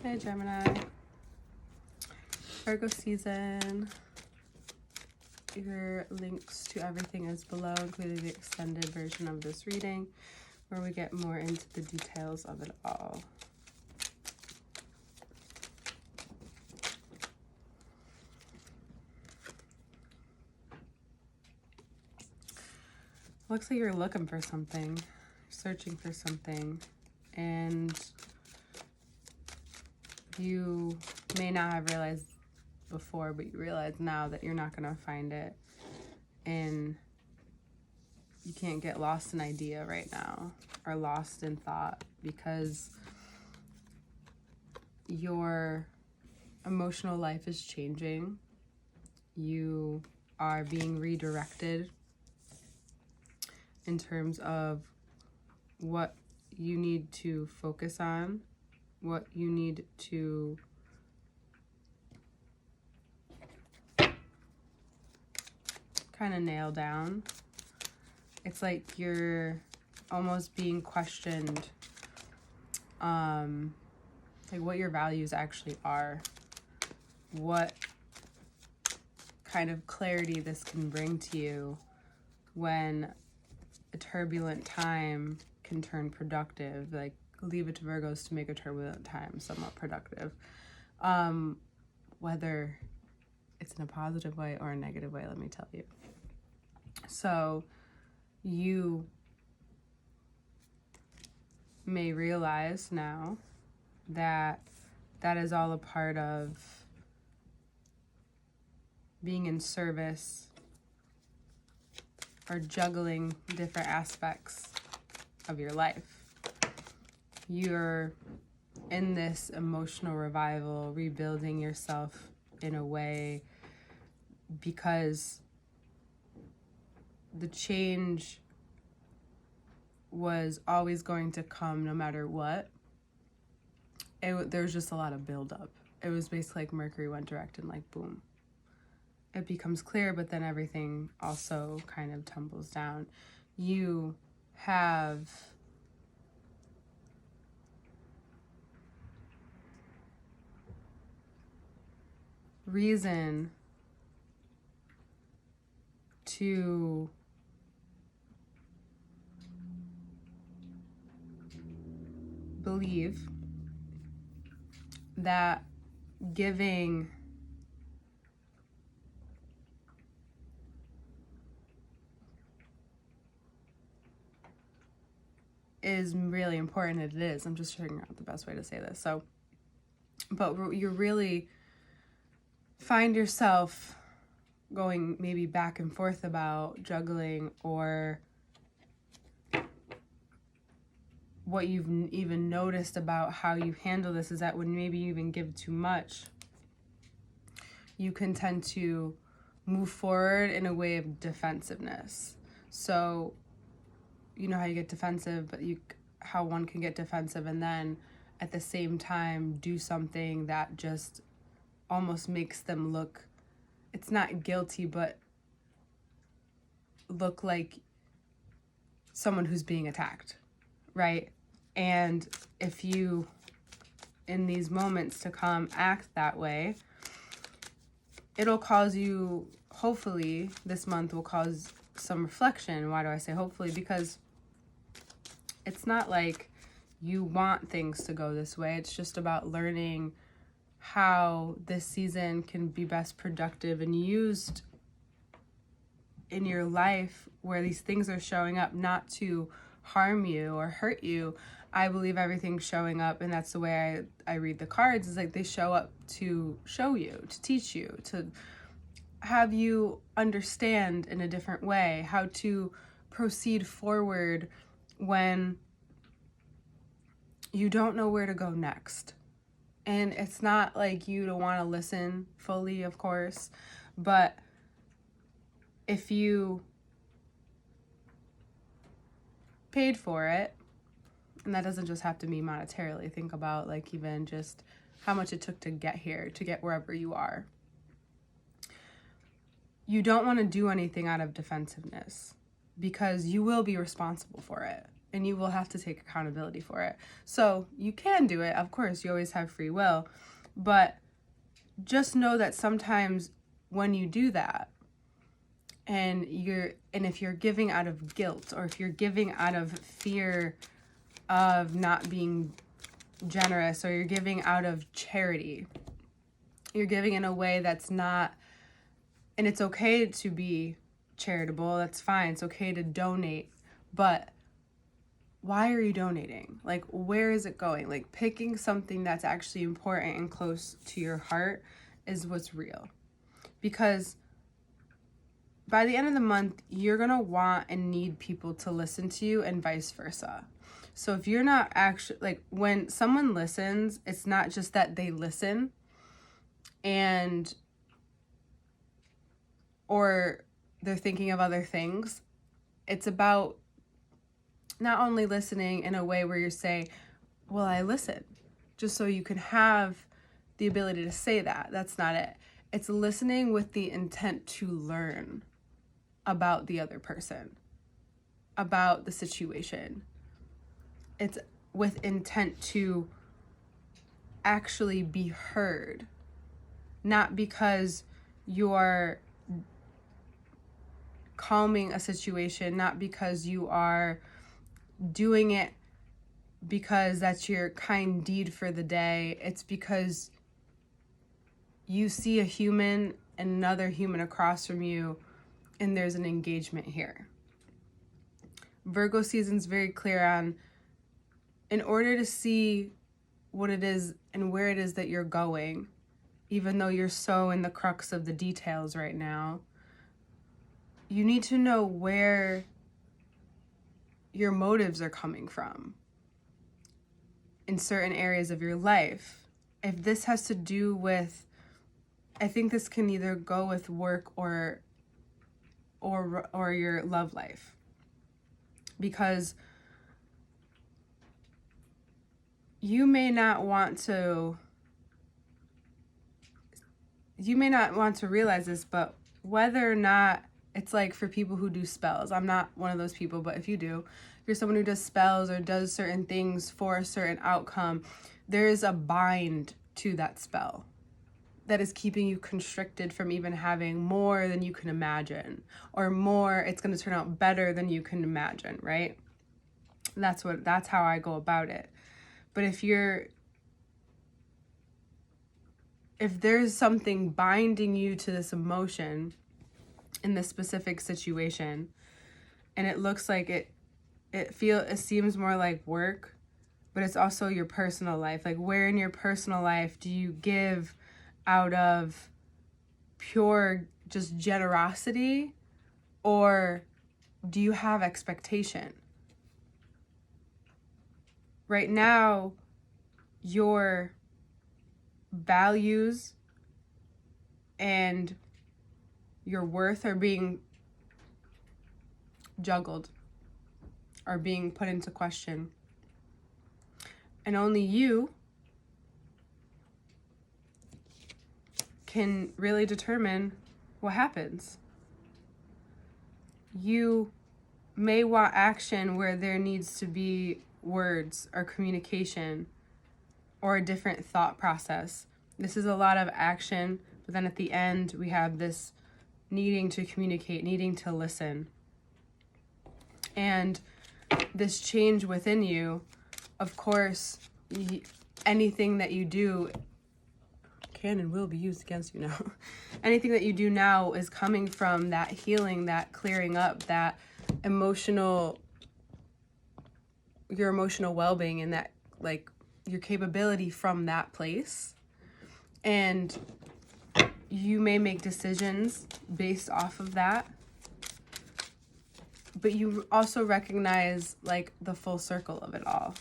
Hey Gemini, Virgo season. Your links to everything is below, including the extended version of this reading, where we get more into the details of it all. Looks like you're looking for something, searching for something, and you may not have realized before, but you realize now that you're not going to find it, and you can't get lost in idea right now or lost in thought, because your emotional life is changing. You are being redirected in terms of what you need to focus on, what you need to kind of nail down. It's like you're almost being questioned, like what your values actually are, what kind of clarity this can bring to you when a turbulent time can turn productive. Like, leave it to Virgos to make a turbulent time somewhat productive, whether it's in a positive way or a negative way, let me tell you. So you may realize now that that is all a part of being in service or juggling different aspects of your life. You're in this emotional revival, rebuilding yourself in a way, because the change was always going to come no matter what. There was just a lot of buildup. It was basically like Mercury went direct and like boom. It becomes clear, but then everything also kind of tumbles down. You have reason to believe that giving is really important. It is. I'm just figuring out the best way to say this. So, but you really find yourself going maybe back and forth about juggling, or what you've even noticed about how you handle this is that when maybe you even give too much, you can tend to move forward in a way of defensiveness. So you know how you get defensive, but how one can get defensive and then at the same time do something that just almost makes them look, it's not guilty, but look like someone who's being attacked, right? And if you, in these moments to come, act that way, it'll cause you, hopefully this month will cause some reflection. Why do I say hopefully? Because it's not like you want things to go this way. It's just about learning how this season can be best productive and used in your life, where these things are showing up not to harm you or hurt you. I believe everything's showing up, and that's the way I read the cards, is like they show up to show you, to teach you, to have you understand in a different way how to proceed forward when you don't know where to go next. And it's not like you don't want to listen fully, of course, but if you paid for it, and that doesn't just have to be monetarily, think about like even just how much it took to get here, to get wherever you are. You don't want to do anything out of defensiveness, because you will be responsible for it. and you will have to take accountability for it. So you can do it. Of course, you always have free will, but just know that sometimes when you do that, and if you're giving out of guilt, or if you're giving out of fear of not being generous, or you're giving out of charity, you're giving in a way that's not, and it's okay to be charitable, that's fine, it's okay to donate, but why are you donating? Like, where is it going? Like, picking something that's actually important and close to your heart is what's real. Because by the end of the month, you're going to want and need people to listen to you, and vice versa. So if you're not actually, like, when someone listens, it's not just that they listen or they're thinking of other things. It's about not only listening in a way where you say, well, I listen, just so you can have the ability to say that. That's not it. It's listening with the intent to learn about the other person, about the situation. It's with intent to actually be heard, not because you're calming a situation, not because you are doing it because that's your kind deed for the day. It's because you see a human and another human across from you, and there's an engagement here. Virgo season's very clear on, in order to see what it is and where it is that you're going, even though you're so in the crux of the details right now, you need to know where your motives are coming from in certain areas of your life. If this has to do with, I think this can either go with work or your love life, because you may not want to realize this, but whether or not, it's like for people who do spells. I'm not one of those people, but if you do, if you're someone who does spells or does certain things for a certain outcome, there is a bind to that spell that is keeping you constricted from even having more than you can imagine, or more, it's going to turn out better than you can imagine, right? That's how I go about it. But if there's something binding you to this emotion in this specific situation, and it looks like it seems more like work, but it's also your personal life. Like, where in your personal life do you give out of pure just generosity, or do you have expectation? Right now, your values and your worth are being juggled, are being put into question. And only you can really determine what happens. You may want action where there needs to be words or communication or a different thought process. This is a lot of action, but then at the end we have this needing to communicate, needing to listen. And this change within you, of course, anything that you do can and will be used against you now. Anything that you do now is coming from that healing, that clearing up, that your emotional well-being, and that, like, your capability from that place. And you may make decisions based off of that, but you also recognize, like, the full circle of it all,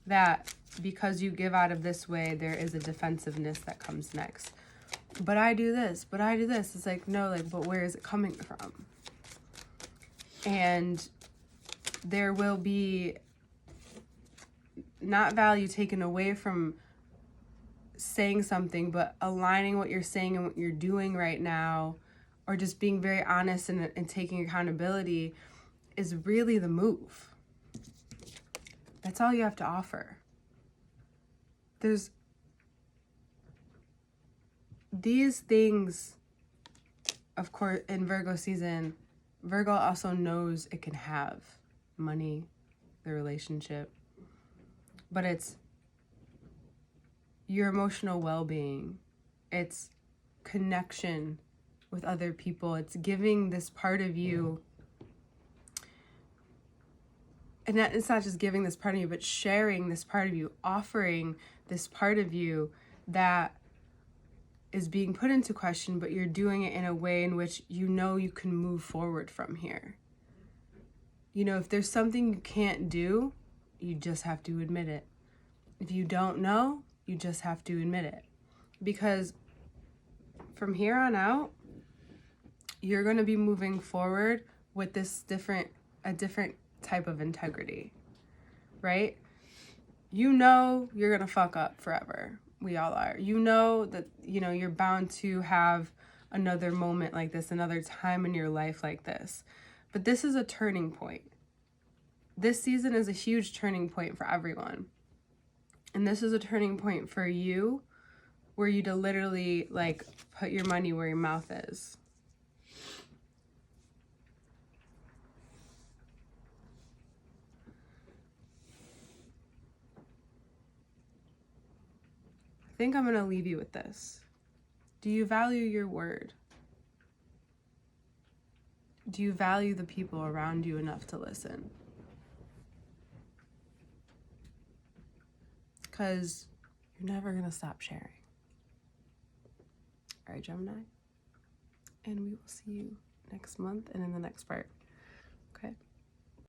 that because you give out of this way, there is a defensiveness that comes next. But I do this. It's like, no, like, but where is it coming from? And there will be not value taken away from saying something, but aligning what you're saying and what you're doing right now, or just being very honest and taking accountability, is really the move. That's all you have to offer. There's these things, of course, in Virgo season, Virgo also knows it can have money, the relationship, but it's your emotional well-being. It's connection with other people. It's giving this part of you, and it's not just giving this part of you, but sharing this part of you, offering this part of you that is being put into question, but you're doing it in a way in which you know you can move forward from here. You know, if there's something you can't do, you just have to admit it. If you don't know, you just have to admit it. Because from here on out, you're going to be moving forward with this a different type of integrity, right? You know you're going to fuck up forever. We all are. You know that, you know, you're bound to have another moment like this, another time in your life like this. But this is a turning point. This season is a huge turning point for everyone. And this is a turning point for you where you to literally like put your money where your mouth is. I think I'm going to leave you with this. Do you value your word? Do you value the people around you enough to listen? Because you're never going to stop sharing. All right, Gemini. And we will see you next month and in the next part.